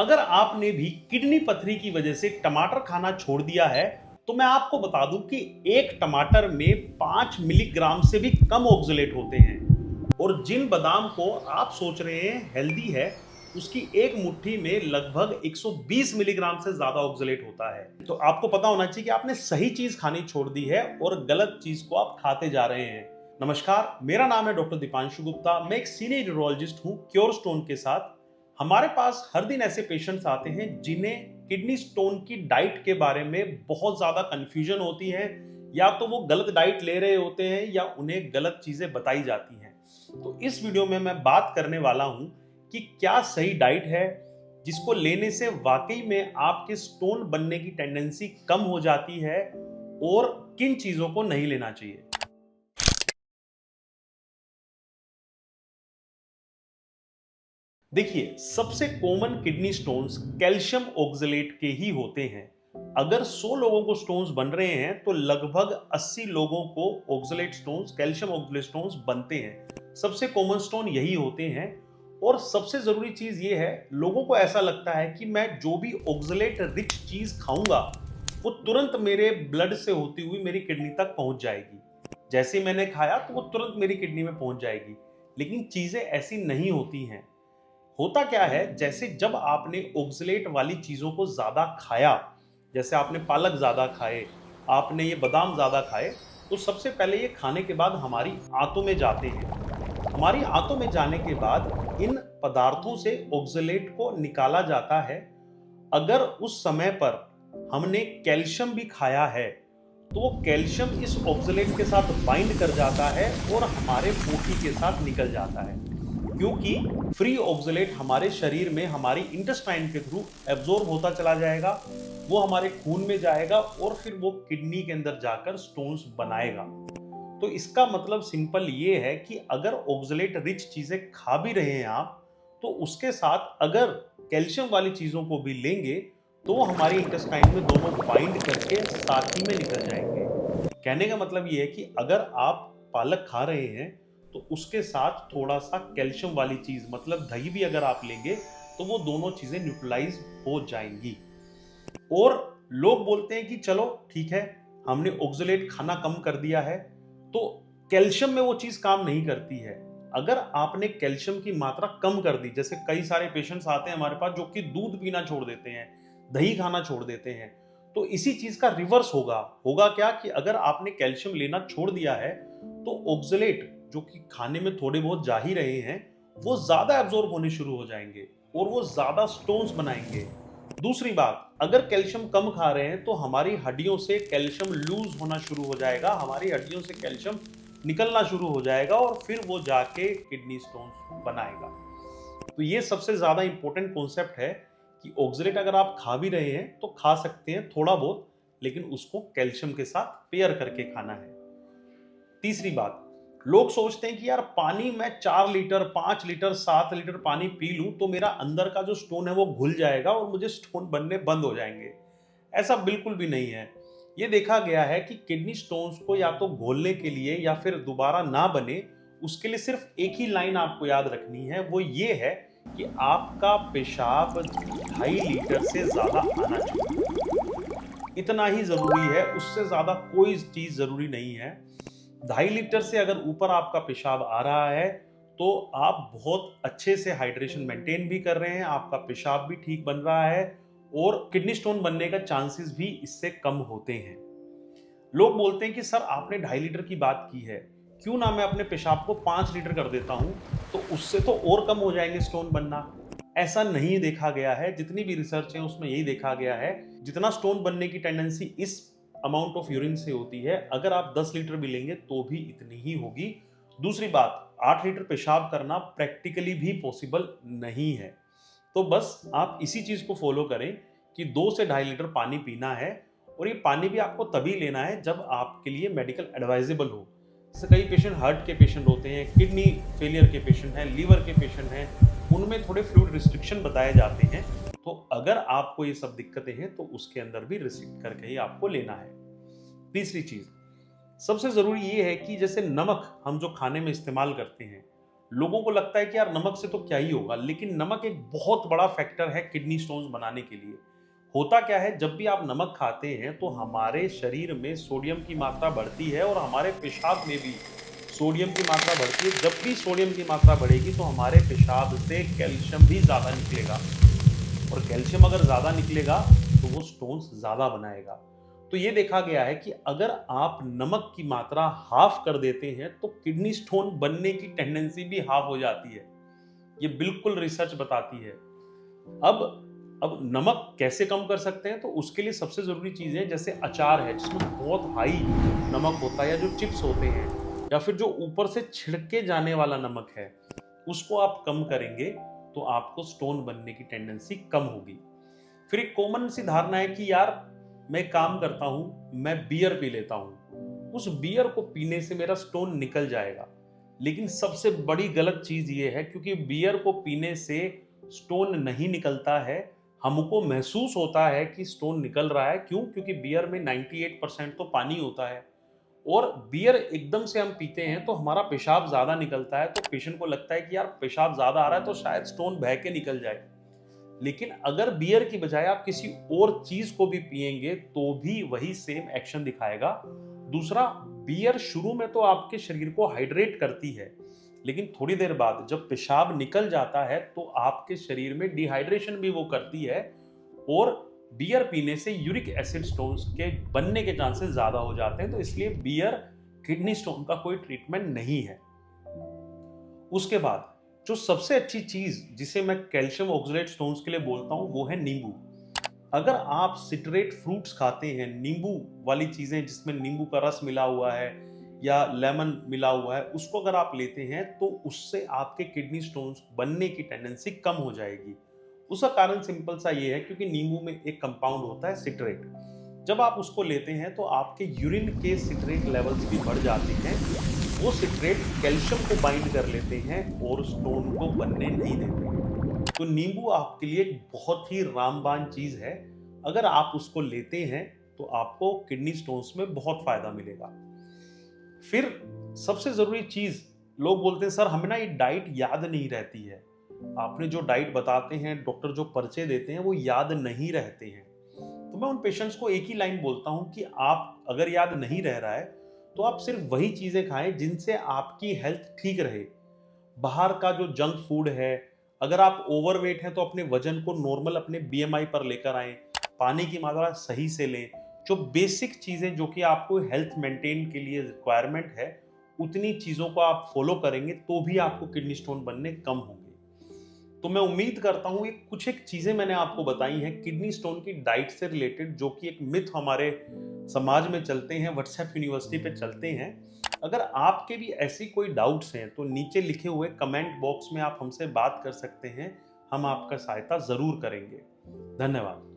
अगर आपने भी किडनी पथरी की वजह से टमाटर खाना छोड़ दिया है, तो मैं आपको बता दूं कि एक टमाटर में 5 मिलीग्राम से भी कम ऑक्सलेट होते हैं। और जिन बादाम को आप सोच रहे हैं हेल्दी है, उसकी एक मुट्ठी में लगभग 120 मिलीग्राम से ज्यादा ऑक्सलेट होता है। तो आपको पता होना चाहिए कि आपने सही चीज खानी छोड़ दी है और गलत चीज को आप खाते जा रहे हैं। नमस्कार, मेरा नाम है डॉक्टर दीपांशु गुप्ता। मैं एक सीनियर यूरोलॉजिस्ट हूं क्योर स्टोन के साथ। हमारे पास हर दिन ऐसे पेशेंट्स आते हैं जिन्हें किडनी स्टोन की डाइट के बारे में बहुत ज्यादा कंफ्यूजन होती है, या तो वो गलत डाइट ले रहे होते हैं या उन्हें गलत चीजें बताई जाती हैं। तो इस वीडियो में मैं बात करने वाला हूं कि क्या सही डाइट है जिसको लेने से वाकई में आपके स्टोन बनने की टेंडेंसी कम हो जाती है, और किन चीजों को नहीं लेना चाहिए। देखिए, सबसे common kidney stones calcium oxalate के ही होते हैं। अगर 100 लोगों को स्टोन्स बन रहे हैं तो लगभग 80 लोगों को oxalate stones, calcium oxalate stones बनते हैं। सबसे कॉमन स्टोन यही होते हैं। और सबसे जरूरी चीज ये है, लोगों को ऐसा लगता है कि मैं जो भी ऑक्सलेट रिच चीज खाऊंगा वो तुरंत मेरे ब्लड से होती हुई मेरी किडनी तक पहुंच जाएगी। जैसे ही मैंने खाया तो वो तुरंत मेरी किडनी में पहुंच जाएगी। लेकिन चीजें ऐसी नहीं होती हैं। होता क्या है, जैसे जब आपने ऑक्सलेट वाली चीजों को ज्यादा खाया, जैसे आपने पालक ज्यादा खाए, आपने ये बादाम ज्यादा खाए, तो सबसे पहले ये खाने के बाद हमारी आंतों में जाते हैं। हमारी आंतों में जाने के बाद इन पदार्थों से ऑक्सलेट को निकाला जाता है। अगर उस समय पर हमने कैल्शियम भी खाया है तो वो कैल्शियम इस ऑक्सलेट के साथ बाइंड कर जाता है और हमारे पोटी के साथ निकल जाता है। क्योंकि फ्री ऑक्सलेट हमारे शरीर में हमारी इंटेस्टाइन के थ्रू एब्जॉर्ब होता चला जाएगा, वो हमारे खून में जाएगा और फिर वो किडनी के अंदर जाकर स्टोन्स बनाएगा। तो इसका मतलब सिंपल ये है कि अगर ऑक्सलेट रिच चीजें खा भी रहे हैं आप, तो उसके साथ अगर कैल्शियम वाली चीजों को भी लेंगे तो वो हमारी इंटेस्टाइन में दोनों बाइंड करके साथ ही में निकल जाएंगे। कहने का मतलब ये है कि अगर आप पालक खा रहे हैं तो उसके साथ थोड़ा सा कैल्शियम वाली चीज मतलब दही भी अगर आप लेंगे तो वो दोनों चीजें न्यूट्रलाइज हो जाएंगी। और लोग बोलते हैं कि चलो ठीक है, हमने ऑक्सलेट खाना कम कर दिया है, तो कैल्शियम में वो चीज काम नहीं करती है। अगर आपने कैल्शियम की मात्रा कम कर दी, जैसे कई सारे पेशेंट्स आते हैं हमारे पास जो कि दूध पीना छोड़ देते हैं, दही खाना छोड़ देते हैं, तो इसी चीज का रिवर्स होगा। होगा क्या कि अगर आपने कैल्शियम लेना छोड़ दिया है तो ऑक्सलेट जो कि खाने में थोड़े बहुत जा ही रहे हैं, वो ज्यादा एब्जॉर्ब होने शुरू हो जाएंगे और वो ज्यादा स्टोन्स बनाएंगे। दूसरी बात, अगर कैल्शियम कम खा रहे हैं तो हमारी हड्डियों से कैल्शियम लूज होना शुरू हो जाएगा, हमारी हड्डियों से कैल्शियम निकलना शुरू हो जाएगा और फिर वो जाके किडनी स्टोन्स बनाएगा। तो ये सबसे ज्यादा इंपॉर्टेंट कॉन्सेप्ट है कि ऑक्सलेट अगर आप खा भी रहे हैं तो खा सकते हैं थोड़ा बहुत, लेकिन उसको कैल्शियम के साथ पेयर करके खाना है। तीसरी बात, लोग सोचते हैं कि यार पानी मैं 4 लीटर 5 लीटर 7 लीटर पानी पी लूं तो मेरा अंदर का जो स्टोन है वो घुल जाएगा और मुझे स्टोन बनने बंद हो जाएंगे। ऐसा बिल्कुल भी नहीं है। ये देखा गया है कि किडनी स्टोन्स को या तो घोलने के लिए या फिर दोबारा ना बने, उसके लिए सिर्फ एक ही लाइन आपको याद रखनी है, वो ये है कि आपका पेशाब 2.5 लीटर से ज्यादा आना चाहिए। इतना ही जरूरी है, उससे ज्यादा कोई चीज जरूरी नहीं है। 2.5 लीटर से अगर ऊपर आपका पेशाब आ रहा है तो आप बहुत अच्छे से हाइड्रेशन मेंटेन भी कर रहे हैं, आपका पेशाब भी ठीक बन रहा है और किडनी स्टोन बनने का चांसेस भी इससे कम होते हैं। लोग बोलते हैं कि सर आपने 2.5 लीटर की बात की है, क्यों ना मैं अपने पेशाब को 5 लीटर कर देता हूं, तो उससे तो और कम हो जाएंगे स्टोन बनना। ऐसा नहीं देखा गया है, जितनी भी रिसर्च है उसमें यही देखा गया है, जितना स्टोन बनने की टेंडेंसी इस अमाउंट ऑफ यूरिन से होती है, अगर आप 10 लीटर भी लेंगे तो भी इतनी ही होगी। दूसरी बात, 8 लीटर पेशाब करना प्रैक्टिकली भी पॉसिबल नहीं है। तो बस आप इसी चीज को फॉलो करें कि 2 से 2.5 लीटर पानी पीना है, और ये पानी भी आपको तभी लेना है जब आपके लिए मेडिकल एडवाइजेबल हो। जैसे कई पेशेंट हार्ट के पेशेंट होते हैं, किडनी फेलियर के पेशेंट हैं, लीवर के पेशेंट हैं, उनमें थोड़े फ्लूइड रिस्ट्रिक्शन बताए जाते हैं। तो अगर आपको ये सब दिक्कतें हैं तो उसके अंदर भी रिस्ट्रिक्ट करके ही आपको लेना है। तीसरी चीज, सबसे जरूरी ये है कि जैसे नमक हम जो खाने में इस्तेमाल करते हैं, लोगों को लगता है कि यार नमक से तो क्या ही होगा, लेकिन नमक एक बहुत बड़ा फैक्टर है किडनी स्टोन्स बनाने के लिए। होता क्या है, जब भी आप नमक खाते हैं तो हमारे शरीर में सोडियम की मात्रा बढ़ती है और हमारे पेशाब में भी सोडियम की मात्रा बढ़ती है। जब भी सोडियम की मात्रा बढ़ेगी तो हमारे पेशाब से कैल्शियम भी ज़्यादा निकलेगा, और कैल्शियम अगर ज़्यादा निकलेगा तो वो स्टोन्स ज़्यादा बनाएगा। तो ये देखा गया है कि अगर आप नमक की मात्रा हाफ कर देते हैं तो किडनी स्टोन बनने की टेंडेंसी भी हाफ हो जाती है। ये बिल्कुल रिसर्च बताती है। अब नमक कैसे कम कर सकते हैं, तो उसके लिए सबसे ज़रूरी चीज़ें जैसे अचार है जिसमें बहुत हाई नमक होता है, या जो चिप्स होते हैं, या फिर जो ऊपर से छिड़के जाने वाला नमक है, उसको आप कम करेंगे तो आपको स्टोन बनने की टेंडेंसी कम होगी। फिर एक कॉमन सी धारणा है कि यार मैं काम करता हूँ, मैं बियर पी लेता हूँ, उस बियर को पीने से मेरा स्टोन निकल जाएगा। लेकिन सबसे बड़ी गलत चीज़ ये है, क्योंकि बियर को पीने से स्टोन नहीं निकलता है। हमको महसूस होता है कि स्टोन निकल रहा है, क्यों? क्योंकि बियर में 98% तो पानी होता है, और बियर एकदम से हम पीते हैं तो हमारा पेशाब ज़्यादा निकलता है, तो पेशेंट को लगता है कि यार पेशाब ज़्यादा आ रहा है तो शायद स्टोन बह के निकल जाए। लेकिन अगर बियर की बजाय आप किसी और चीज़ को भी पिएंगे तो भी वही सेम एक्शन दिखाएगा। दूसरा, बियर शुरू में तो आपके शरीर को हाइड्रेट करती है, लेकिन थोड़ी देर बाद जब पेशाब निकल जाता है तो आपके शरीर में डिहाइड्रेशन भी वो करती है, और बियर पीने से यूरिक एसिड स्टोन्स के बनने के चांसेस ज़्यादा हो जाते हैं। तो इसलिए बियर किडनी स्टोन का कोई ट्रीटमेंट नहीं है। उसके बाद जो सबसे अच्छी चीज़ जिसे मैं कैल्शियम ऑक्सलेट स्टोन्स के लिए बोलता हूँ वो है नींबू। अगर आप सिट्रेट फ्रूट्स खाते हैं, नींबू वाली चीज़ें जिसमें नींबू का रस मिला हुआ है या लेमन मिला हुआ है, उसको अगर आप लेते हैं तो उससे आपके किडनी स्टोन्स बनने की टेंडेंसी कम हो जाएगी। उसका कारण सिंपल सा ये है, क्योंकि नींबू में एक कंपाउंड होता है सिट्रेट। जब आप उसको लेते हैं तो आपके यूरिन के सिट्रेट लेवल्स भी बढ़ जाते हैं। वो सिट्रेट कैल्शियम को बाइंड कर लेते हैं और स्टोन को बनने नहीं देते हैं। तो नींबू आपके लिए एक बहुत ही रामबाण चीज़ है। अगर आप उसको लेते हैं तो आपको किडनी स्टोन्स में बहुत फ़ायदा मिलेगा। फिर सबसे ज़रूरी चीज़, लोग बोलते हैं सर हमें ना ये डाइट याद नहीं रहती है। आपने जो डाइट बताते हैं, डॉक्टर जो पर्चे देते हैं वो याद नहीं रहते हैं। तो मैं उन पेशेंट्स को एक ही लाइन बोलता हूँ कि आप अगर याद नहीं रह रहा है तो आप सिर्फ वही चीज़ें खाएं जिनसे आपकी हेल्थ ठीक रहे। बाहर का जो जंक फूड है, अगर आप ओवरवेट हैं तो अपने वजन को नॉर्मल अपने बीएमआई पर लेकर आएं, पानी की मात्रा सही से लें। जो बेसिक चीज़ें जो कि आपको हेल्थ मेंटेन के लिए रिक्वायरमेंट है, उतनी चीज़ों को आप फॉलो करेंगे तो भी आपको किडनी स्टोन बनने कम होंगे। तो मैं उम्मीद करता हूँ ये कुछ एक चीज़ें मैंने आपको बताई हैं किडनी स्टोन की डाइट से रिलेटेड, जो कि एक मिथ हमारे समाज में चलते हैं, व्हाट्सएप यूनिवर्सिटी पे चलते हैं। अगर आपके भी ऐसी कोई डाउट्स हैं तो नीचे लिखे हुए कमेंट बॉक्स में आप हमसे बात कर सकते हैं। हम आपका सहायता ज़रूर करेंगे। धन्यवाद।